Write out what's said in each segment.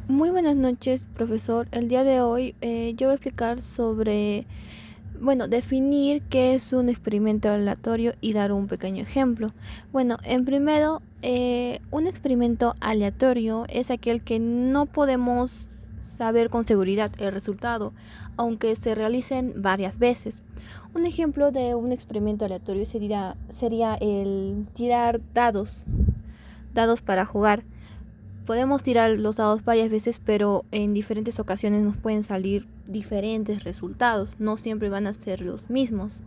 Muy buenas noches, profesor. El día de hoy yo voy a explicar sobre, definir qué es un experimento aleatorio y dar un pequeño ejemplo. En primero, un experimento aleatorio es aquel que no podemos saber con seguridad el resultado, aunque se realicen varias veces. Un ejemplo de un experimento aleatorio sería el tirar dados para jugar. Podemos tirar los dados varias veces, pero en diferentes ocasiones nos pueden salir diferentes resultados. No siempre van a ser los mismos.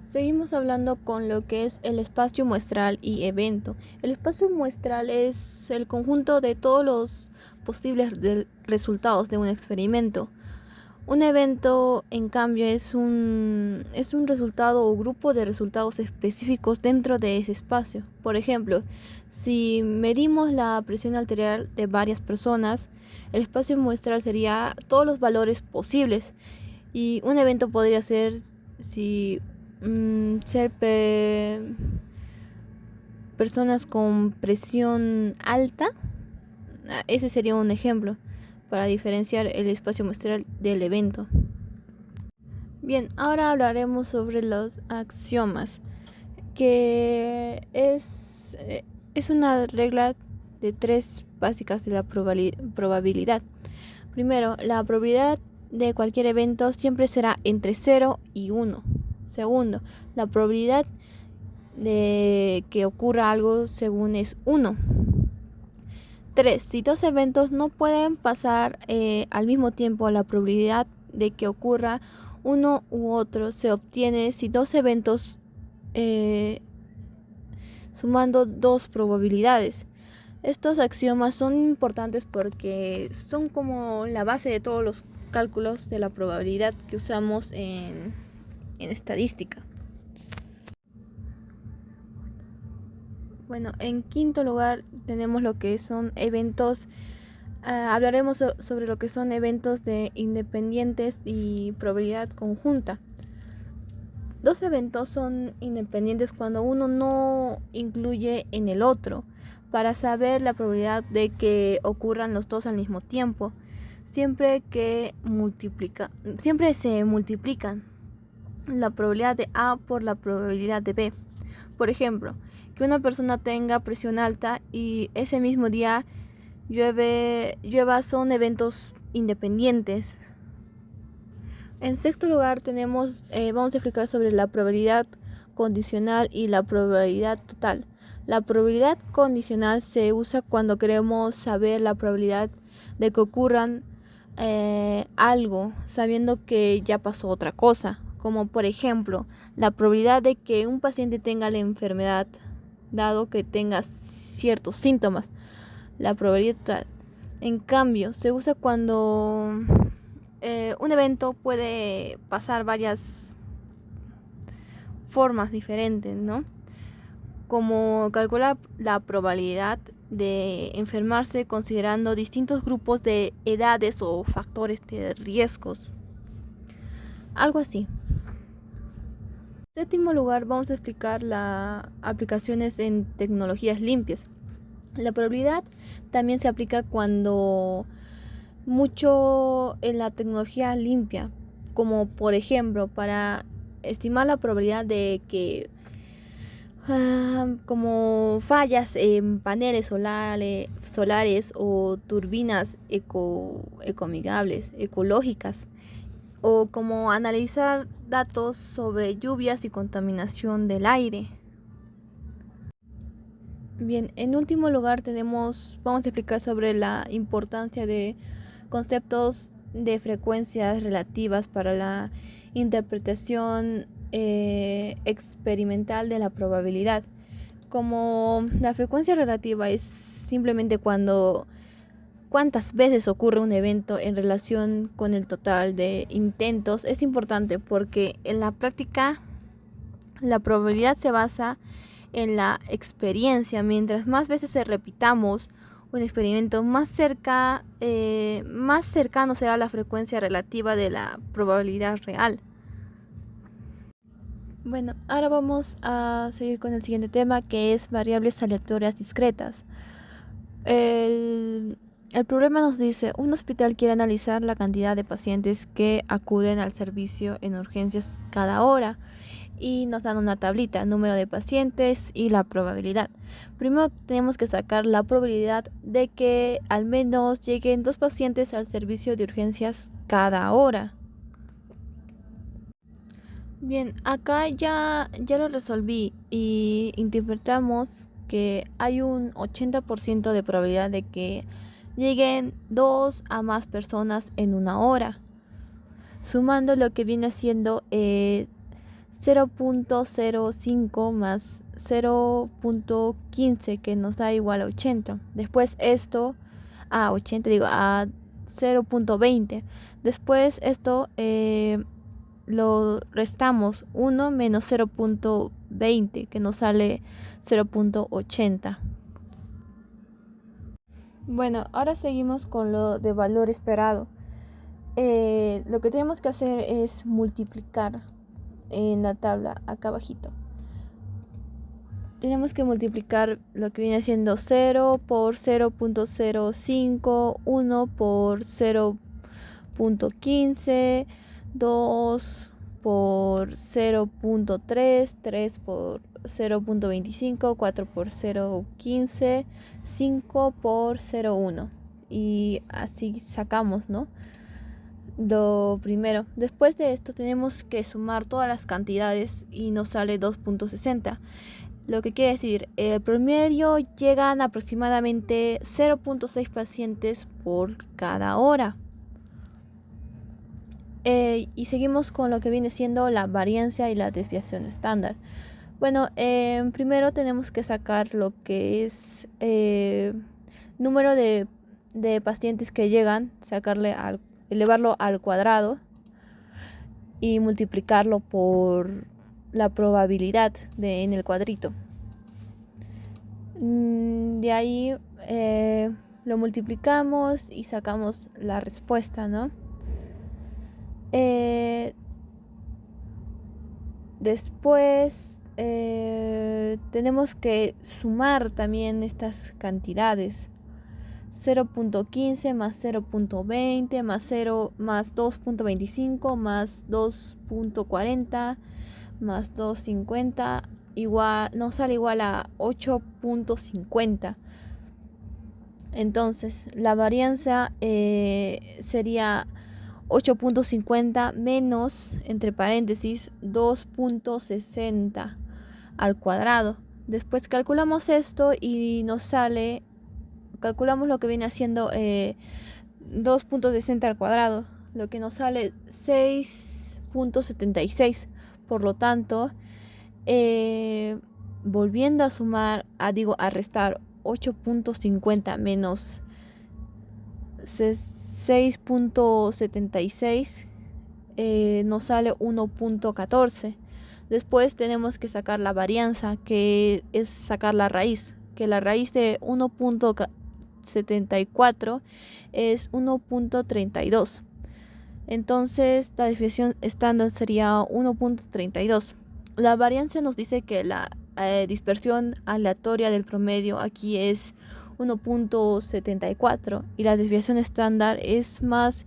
Seguimos hablando con lo que es el espacio muestral y evento. El espacio muestral es el conjunto de todos los posibles resultados de un experimento. Un evento, en cambio, es un resultado o grupo de resultados específicos dentro de ese espacio. Por ejemplo, si medimos la presión arterial de varias personas, el espacio muestral sería todos los valores posibles. Y un evento podría ser si ser personas con presión alta. Ese sería un ejemplo para diferenciar el espacio muestral del evento. Bien, ahora hablaremos sobre los axiomas, que es una regla de tres básicas de la probabilidad. Primero, la probabilidad de cualquier evento siempre será entre 0 y 1. Segundo, la probabilidad de que ocurra algo según es 1. 3. Si dos eventos no pueden pasar al mismo tiempo, la probabilidad de que ocurra uno u otro se obtiene si dos eventos sumando dos probabilidades. Estos axiomas son importantes porque son como la base de todos los cálculos de la probabilidad que usamos en estadística. En quinto lugar tenemos lo que son eventos. Hablaremos sobre lo que son eventos de independientes y probabilidad conjunta. Dos eventos son independientes cuando uno no incluye en el otro, para saber la probabilidad de que ocurran los dos al mismo tiempo. Siempre se multiplican la probabilidad de A por la probabilidad de B. Por ejemplo, que una persona tenga presión alta y ese mismo día llueva son eventos independientes. En sexto lugar vamos a explicar sobre la probabilidad condicional y la probabilidad total. La probabilidad condicional se usa cuando queremos saber la probabilidad de que ocurran algo, sabiendo que ya pasó otra cosa, como por ejemplo la probabilidad de que un paciente tenga la enfermedad dado que tenga ciertos síntomas. La probabilidad total, en cambio, se usa cuando un evento puede pasar varias formas diferentes, ¿no? Como calcular la probabilidad de enfermarse considerando distintos grupos de edades o factores de riesgos. Algo así. En séptimo lugar, vamos a explicar las aplicaciones en tecnologías limpias. La probabilidad también se aplica cuando mucho en la tecnología limpia, como por ejemplo para estimar la probabilidad de que como fallas en paneles solares o turbinas ecoamigables, ecológicas, o como analizar datos sobre lluvias y contaminación del aire. Bien, en último lugar vamos a explicar sobre la importancia de conceptos de frecuencias relativas para la interpretación experimental de la probabilidad. Como la frecuencia relativa es simplemente cuántas veces ocurre un evento en relación con el total de intentos, es importante porque en la práctica la probabilidad se basa en la experiencia. Mientras más veces se repitamos un experimento, más cercano será la frecuencia relativa de la probabilidad real. Ahora vamos a seguir con el siguiente tema, que es variables aleatorias discretas. El, el problema nos dice, un hospital quiere analizar la cantidad de pacientes que acuden al servicio en urgencias cada hora y nos dan una tablita, número de pacientes y la probabilidad. Primero tenemos que sacar la probabilidad de que al menos lleguen 2 pacientes al servicio de urgencias cada hora. Bien, acá ya lo resolví y interpretamos que hay un 80% de probabilidad de que lleguen 2 a más personas en una hora, sumando lo que viene siendo 0.05 más 0.15 que nos da igual a 80. Después esto a 80, digo, a 0.20. Después esto lo restamos 1 menos 0.20 que nos sale 0.80. Bueno, ahora seguimos con lo de valor esperado. Lo que tenemos que hacer es multiplicar en la tabla acá abajito. Tenemos que multiplicar lo que viene siendo 0 por 0.05, 1 por 0.15, 2 por 0.3, 3 por 0.25, 4 por 0.15, 5 por 0.1 y así sacamos, ¿no? Lo primero. Después de esto tenemos que sumar todas las cantidades y nos sale 2.60. Lo que quiere decir, el promedio llegan aproximadamente 0.6 pacientes por cada hora. Y seguimos con lo que viene siendo la varianza y la desviación estándar. Bueno, primero tenemos que sacar lo que es número de pacientes que llegan, elevarlo al cuadrado y multiplicarlo por la probabilidad en el cuadrito. De ahí lo multiplicamos y sacamos la respuesta, ¿no? Después tenemos que sumar también estas cantidades. 0.15 más 0.20 más 0 más 2.25 más 2.40 más 2.50 igual, nos sale igual a 8.50. Entonces la varianza sería 8.50 menos, entre paréntesis, 2.60 al cuadrado. Después calculamos esto y nos sale, calculamos lo que viene haciendo 2.60 al cuadrado, lo que nos sale 6.76. Por lo tanto, volviendo a sumar, a restar 8.50 menos 6.76, nos sale 1.14. Después tenemos que sacar la varianza, que es sacar la raíz, que la raíz de 1.74 es 1.32. Entonces la desviación estándar sería 1.32. La varianza nos dice que la dispersión aleatoria del promedio aquí es 1.74 y la desviación estándar es más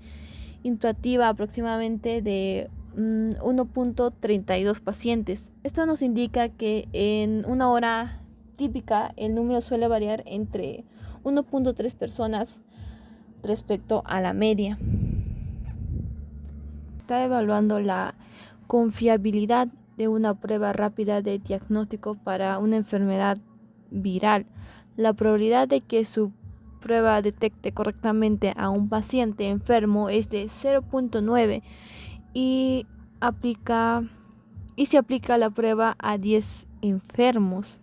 intuitiva, aproximadamente de 1.32 pacientes. Esto nos indica que en una hora típica el número suele variar entre 1.3 personas respecto a la media. Está evaluando la confiabilidad de una prueba rápida de diagnóstico para una enfermedad viral. La probabilidad de que su prueba detecte correctamente a un paciente enfermo es de 0.9 y se aplica la prueba a 10 enfermos.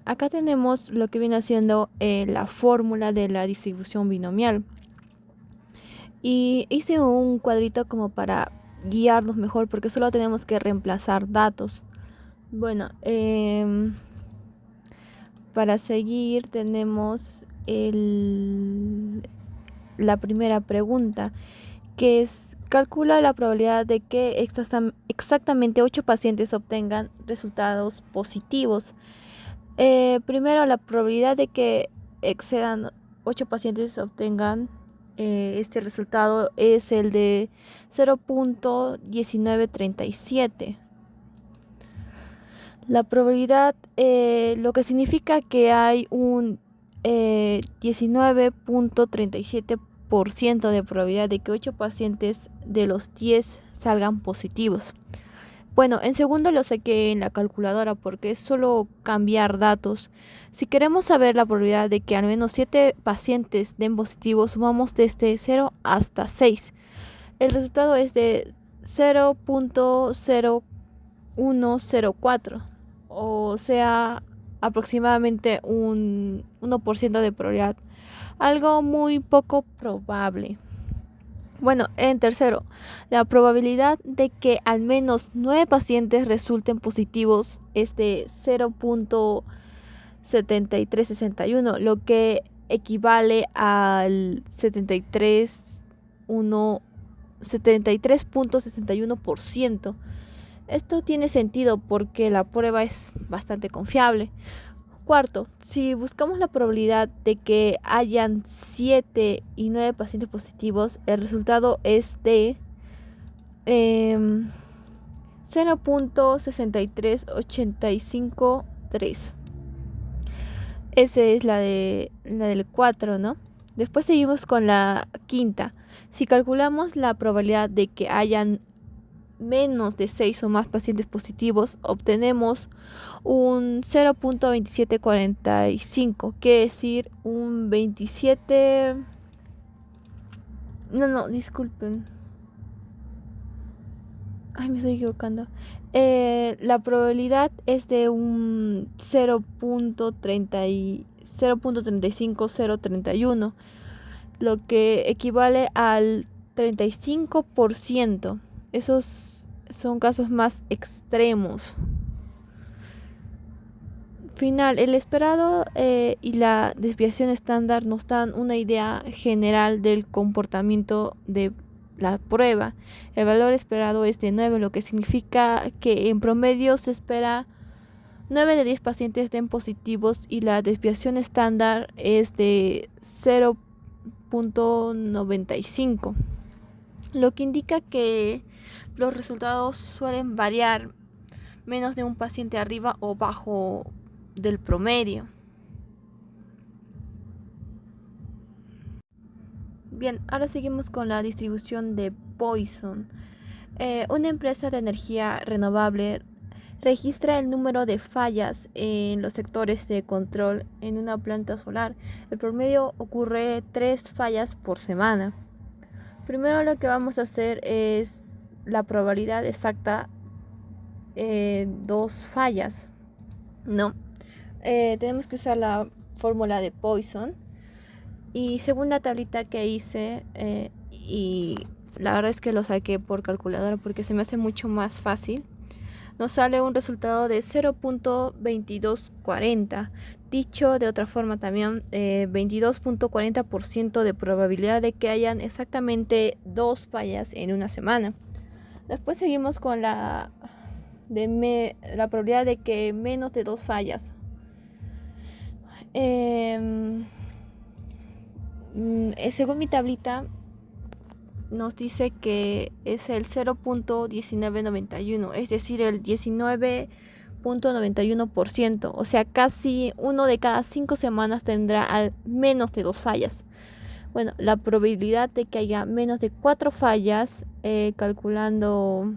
Acá tenemos lo que viene haciendo la fórmula de la distribución binomial. Y hice un cuadrito como para guiarnos mejor, porque solo tenemos que reemplazar datos. Bueno, para seguir tenemos la primera pregunta, que es: calcula la probabilidad de que exactamente 8 pacientes obtengan resultados positivos. Primero, la probabilidad de que excedan 8 pacientes obtengan este resultado es el de 0.1937. La probabilidad, lo que significa que hay un 19.37% de probabilidad de que 8 pacientes de los 10 salgan positivos. Bueno, en segundo lo saqué en la calculadora porque es solo cambiar datos. Si queremos saber la probabilidad de que al menos 7 pacientes den positivo, sumamos desde 0 hasta 6. El resultado es de 0.0104, o sea, aproximadamente un 1% de probabilidad. Algo muy poco probable. Bueno, en tercero, la probabilidad de que al menos 9 pacientes resulten positivos es de 0.7361, lo que equivale al 73.61%. Esto tiene sentido porque la prueba es bastante confiable. Cuarto, si buscamos la probabilidad de que hayan 7 y 9 pacientes positivos, el resultado es de 0.63853. Esa es la del 4, ¿no? Después seguimos con la quinta. Si calculamos la probabilidad de que hayan menos de 6 o más pacientes positivos, obtenemos un 0.2745, quiere decir un 27... No, disculpen. Me estoy equivocando. La probabilidad es de un 0.35031, lo que equivale al 35%. Esos son casos más extremos. Final, el esperado y la desviación estándar nos dan una idea general del comportamiento de la prueba. El valor esperado es de 9, lo que significa que en promedio se espera 9 de 10 pacientes den positivos y la desviación estándar es de 0.95, lo que indica que los resultados suelen variar menos de un paciente arriba o bajo del promedio. Bien, ahora seguimos con la distribución de Poisson. Una empresa de energía renovable registra el número de fallas en los sectores de control en una planta solar. El promedio ocurre 3 fallas por semana. Primero lo que vamos a hacer es la probabilidad exacta, 2 fallas, ¿no? Tenemos que usar la fórmula de Poisson. Y según la tablita que hice, y la verdad es que lo saqué por calculadora porque se me hace mucho más fácil, nos sale un resultado de 0.2240. Dicho de otra forma también, 22.40% de probabilidad de que hayan exactamente 2 fallas en una semana. Después seguimos con la probabilidad de que menos de 2 fallas. Según mi tablita nos dice que es el 0.1991, es decir, el 19.91%, o sea, casi 1 de cada 5 semanas tendrá al menos de 2 fallas. Bueno, la probabilidad de que haya menos de 4 fallas, calculando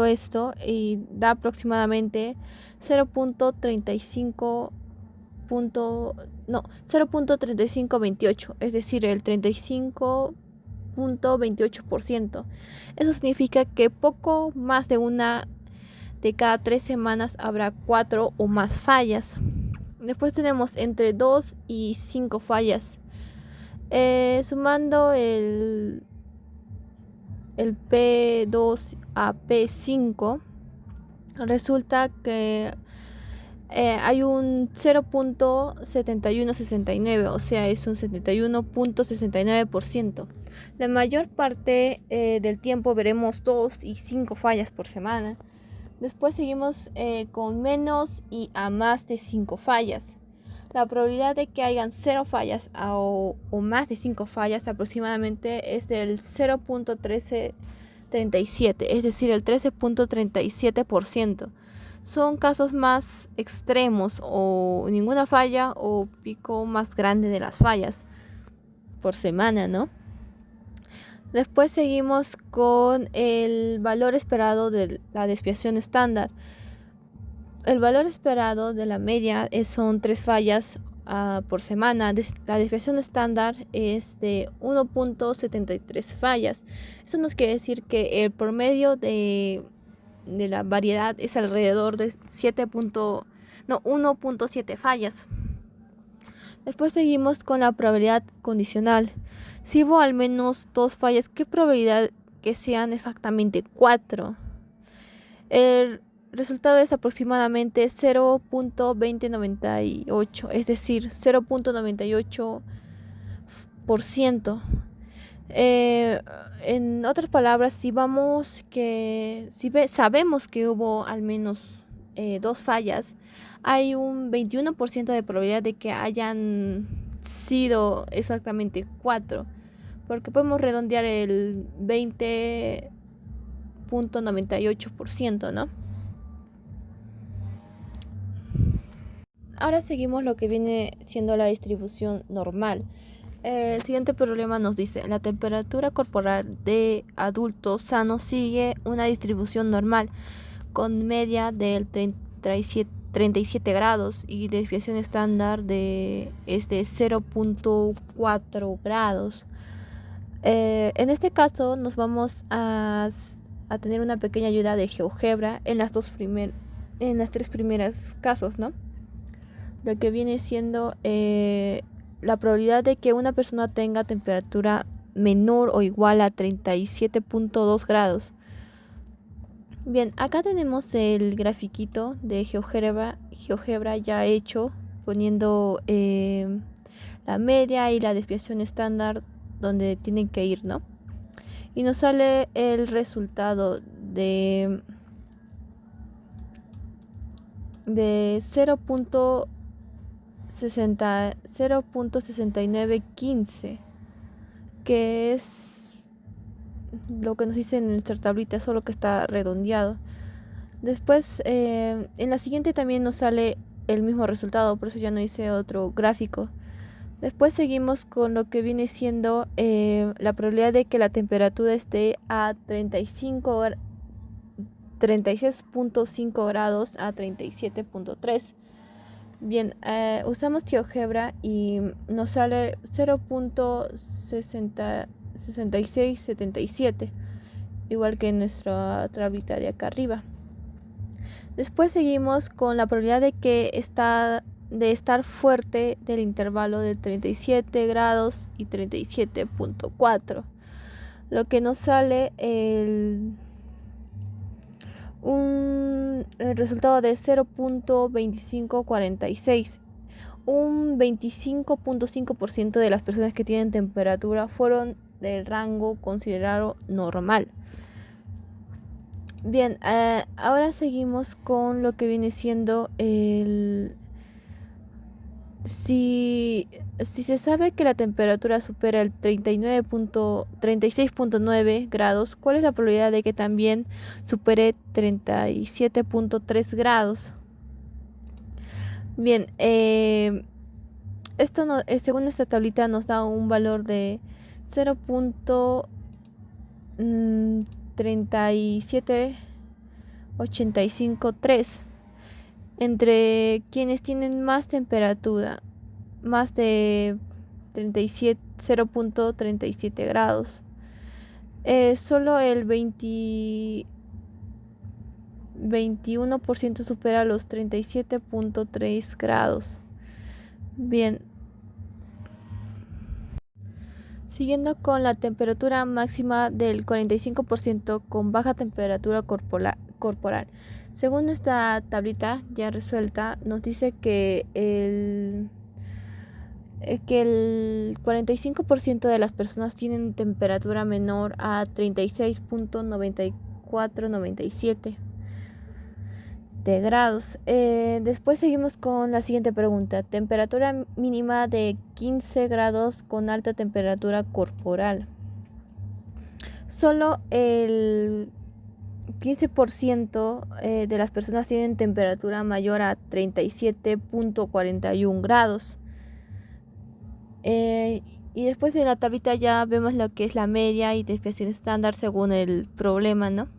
esto, y da aproximadamente 0.3528, es decir, el 35.28%. Eso significa que poco más de una de cada 3 semanas habrá 4 o más fallas. Después tenemos entre 2 y 5 fallas. Sumando el P2 a P5, resulta que hay un 0.7169, o sea, es un 71.69%. La mayor parte del tiempo veremos 2 y 5 fallas por semana. Después seguimos con menos y a más de 5 fallas. La probabilidad de que hayan 0 fallas o más de 5 fallas aproximadamente es del 0.1337, es decir, el 13.37%. Son casos más extremos, o ninguna falla o pico más grande de las fallas por semana, ¿no? Después seguimos con el valor esperado de la desviación estándar. El valor esperado de la media son 3 fallas por semana. La desviación estándar es de 1.73 fallas. Eso nos quiere decir que el promedio de la variedad es alrededor de 1.7 fallas. Después seguimos con la probabilidad condicional. Si hubo al menos 2 fallas, ¿qué probabilidad que sean exactamente 4? El resultado es aproximadamente 0.2098, es decir, 0.98%. En otras palabras, si sabemos que hubo al menos 2 fallas, hay un 21% de probabilidad de que hayan sido exactamente 4, porque podemos redondear el 20.98%, ¿no? Ahora seguimos lo que viene siendo la distribución normal. El siguiente problema nos dice: la temperatura corporal de adultos sanos sigue una distribución normal con media del 37 grados y desviación estándar de 0.4 grados. En este caso nos vamos a tener una pequeña ayuda de GeoGebra en las tres primeras casos, ¿no? Lo que viene siendo la probabilidad de que una persona tenga temperatura menor o igual a 37.2 grados. Bien, acá tenemos el grafiquito de GeoGebra ya hecho, poniendo la media y la desviación estándar donde tienen que ir, ¿no? Y nos sale el resultado de 0.6915, que es lo que nos dice en nuestra tablita, solo que está redondeado. Después en la siguiente también nos sale el mismo resultado, por eso ya no hice otro gráfico. Después seguimos con lo que viene siendo la probabilidad de que la temperatura esté a 36.5 grados a 37.3. Bien, usamos GeoGebra y nos sale 0.6677, igual que en nuestra tablita de acá arriba. Después seguimos con la probabilidad de estar fuerte del intervalo de 37 grados y 37.4, lo que nos sale el resultado de 0.2546. Un 25.5% de las personas que tienen temperatura fueron del rango considerado normal. Bien, ahora seguimos con lo que viene siendo si se sabe que la temperatura supera el 36.9 grados, ¿cuál es la probabilidad de que también supere 37.3 grados? Bien, esto según esta tablita nos da un valor de 0.37853 entre quienes tienen más temperatura, más de 0.37 grados. Solo el 21% supera los 37.3 grados. Bien. Siguiendo con la temperatura máxima del 45% con baja temperatura corporal. Según esta tablita ya resuelta, nos dice que el 45% de las personas tienen temperatura menor a 36.9497. de grados. Después seguimos con la siguiente pregunta. Temperatura mínima de 15 grados con alta temperatura corporal. Solo el 15% de las personas tienen temperatura mayor a 37.41 grados. Y después en la tablita ya vemos lo que es la media y desviación estándar según el problema, ¿no?